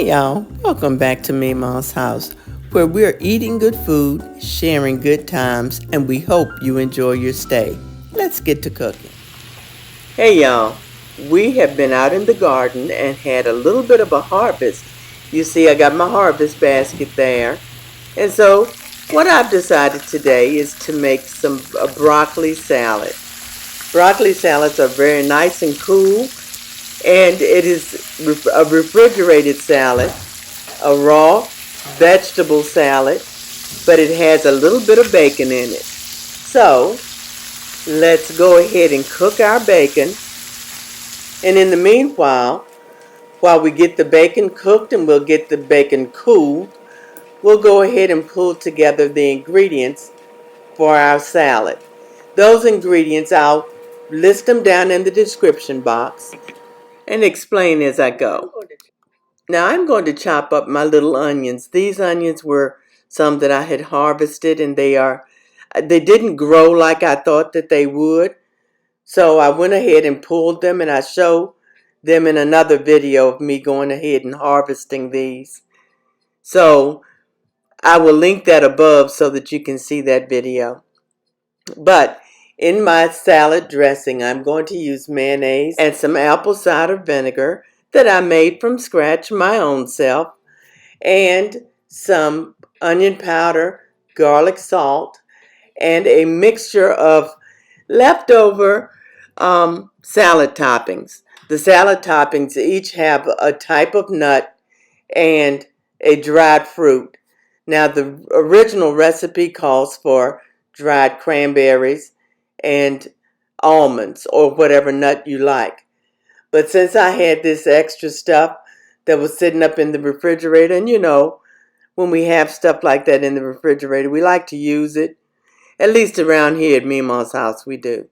Hey y'all, welcome back to Mima's house, where we're eating good food, sharing good times, and we hope you enjoy your stay. Let's get to cooking. Hey y'all, we have been out in the garden and had a little bit of a harvest. You see, I got my harvest basket there. And so, what I've decided today is to make some broccoli salad. Broccoli salads are very nice and cool, and it is a refrigerated salad, a raw vegetable salad, but it has a little bit of bacon in it. So let's go ahead and cook our bacon. And in the meanwhile, while we get the bacon cooked and we'll get the bacon cooled, we'll go ahead and pull together the ingredients for our salad. Those ingredients, I'll list them down in the description box and explain as I go. Now I'm going to chop up my little onions. These onions were some that I had harvested, and they didn't grow like I thought that they would. So I went ahead and pulled them, and I show them in another video of me going ahead and harvesting these. So I will link that above so that you can see that video. But in my salad dressing, I'm going to use mayonnaise and some apple cider vinegar that I made from scratch my own self, and some onion powder, garlic salt, and a mixture of leftover salad toppings. The salad toppings each have a type of nut and a dried fruit. Now, the original recipe calls for dried cranberries and almonds or whatever nut you like. But since I had this extra stuff that was sitting up in the refrigerator, and when we have stuff like that in the refrigerator, we like to use it. At least around here at Mima's house, we do.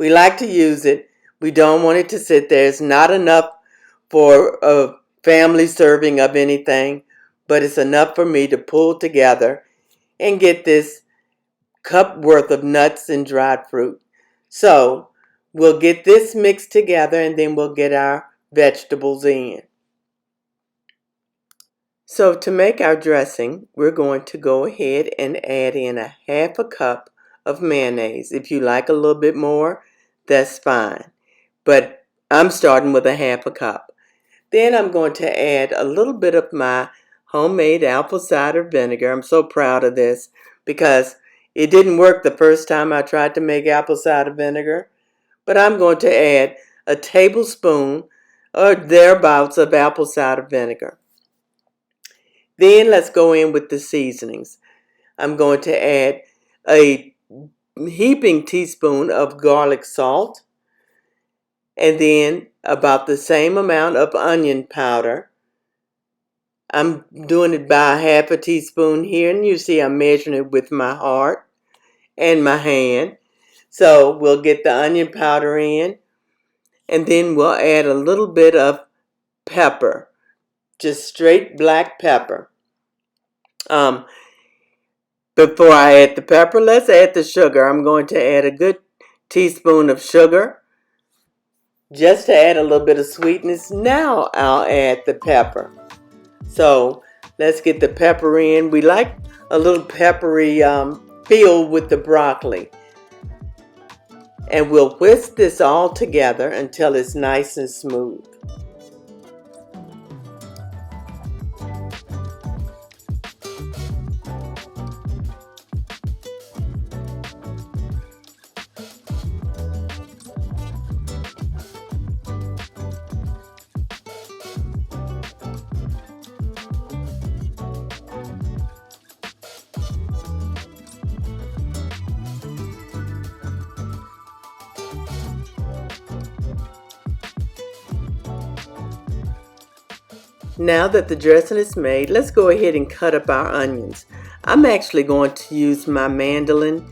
We like to use it. We don't want it to sit there. It's not enough for a family serving of anything, but it's enough for me to pull together and get this cup worth of nuts and dried fruit. So we'll get this mixed together, and then we'll get our vegetables in. So to make our dressing, we're going to go ahead and add in a half a cup of mayonnaise. If you like a little bit more, that's fine. But I'm starting with a half a cup. Then I'm going to add a little bit of my homemade apple cider vinegar. I'm so proud of this because it didn't work the first time I tried to make apple cider vinegar. But I'm going to add a tablespoon or thereabouts of apple cider vinegar. Then let's go in with the seasonings. I'm going to add a heaping teaspoon of garlic salt, and then about the same amount of onion powder. I'm doing it by half a teaspoon here, and you see I'm measuring it with my heart and my hand. So we'll get the onion powder in, and then we'll add a little bit of pepper, just straight black pepper. Before I add the pepper, let's add the sugar. I'm going to add a good teaspoon of sugar just to add a little bit of sweetness. Now I'll add the pepper. So let's get the pepper in. We like a little peppery feel with the broccoli. And we'll whisk this all together until it's nice and smooth. Now that the dressing is made, let's go ahead and cut up our onions. I'm actually going to use my mandolin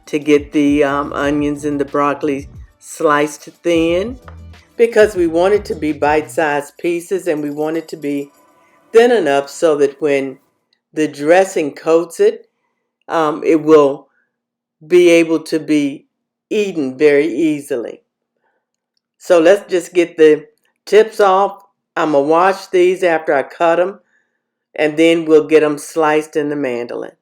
to get the onions and the broccoli sliced thin, because we want it to be bite-sized pieces, and we want it to be thin enough so that when the dressing coats it, it will be able to be eaten very easily. So let's just get the tips off I'm going to wash these after I cut them, and then we'll get them sliced in the mandolin.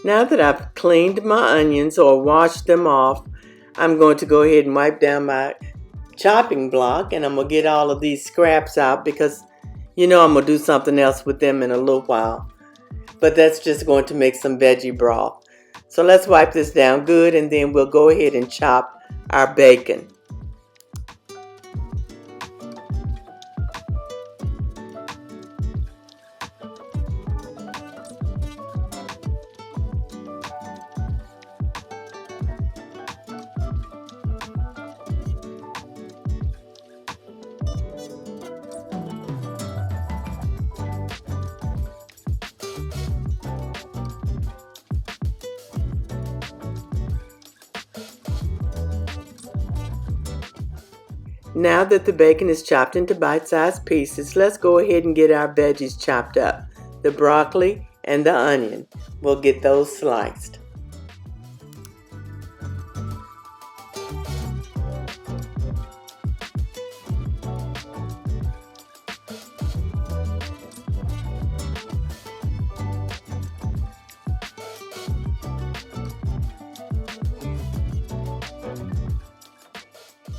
Now that I've cleaned my onions or washed them off, I'm going to go ahead and wipe down my chopping block, and I'm going to get all of these scraps out because I'm going to do something else with them in a little while. But that's just going to make some veggie broth. So let's wipe this down good, and then we'll go ahead and chop our bacon. Now that the bacon is chopped into bite-sized pieces, let's go ahead and get our veggies chopped up. The broccoli and the onion. We'll get those sliced.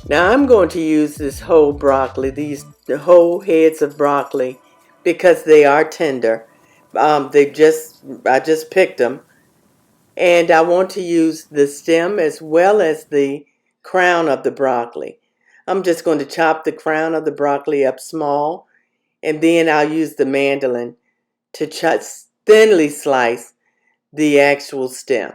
Now I'm going to use this whole broccoli, the whole heads of broccoli, because they are tender. I just picked them, and I want to use the stem as well as the crown of the broccoli. I'm just going to chop the crown of the broccoli up small, and then I'll use the mandolin to thinly slice the actual stem.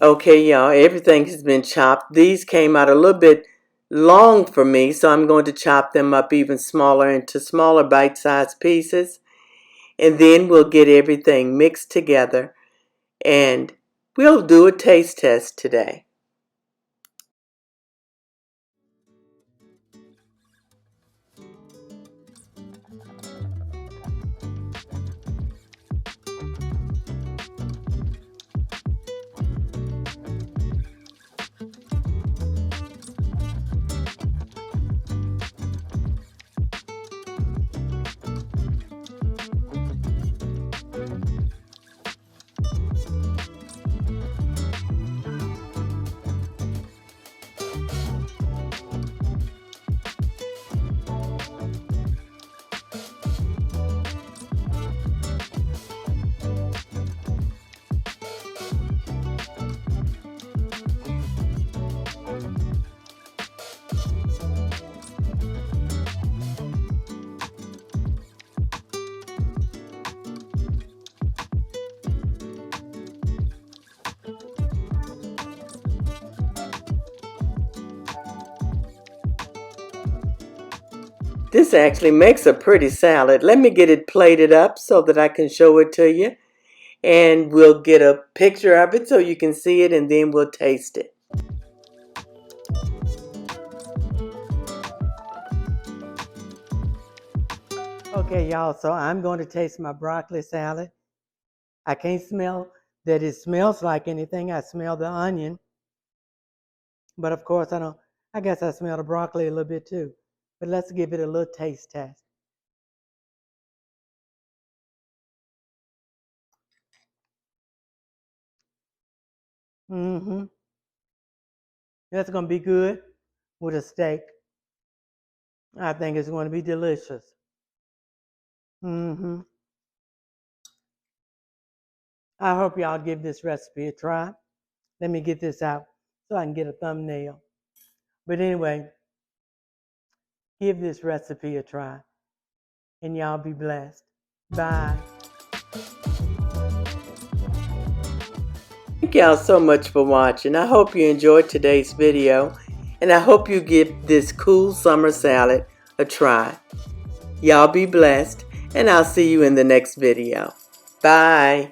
Okay, y'all, everything has been chopped. These came out a little bit long for me, so I'm going to chop them up even smaller into smaller bite-sized pieces. And then we'll get everything mixed together, and we'll do a taste test today. This actually makes a pretty salad. Let me get it plated up so that I can show it to you. And we'll get a picture of it so you can see it, and then we'll taste it. Okay, y'all, so I'm going to taste my broccoli salad. I can't smell that it smells like anything. I smell the onion. But of course, I guess I smell the broccoli a little bit too. But let's give it a little taste test. That's going to be good with a steak. I think it's going to be delicious. I hope y'all give this recipe a try. Let me get this out so I can get a thumbnail. But anyway, give this recipe a try. And y'all be blessed. Bye. Thank y'all so much for watching. I hope you enjoyed today's video. And I hope you give this cool summer salad a try. Y'all be blessed. And I'll see you in the next video. Bye.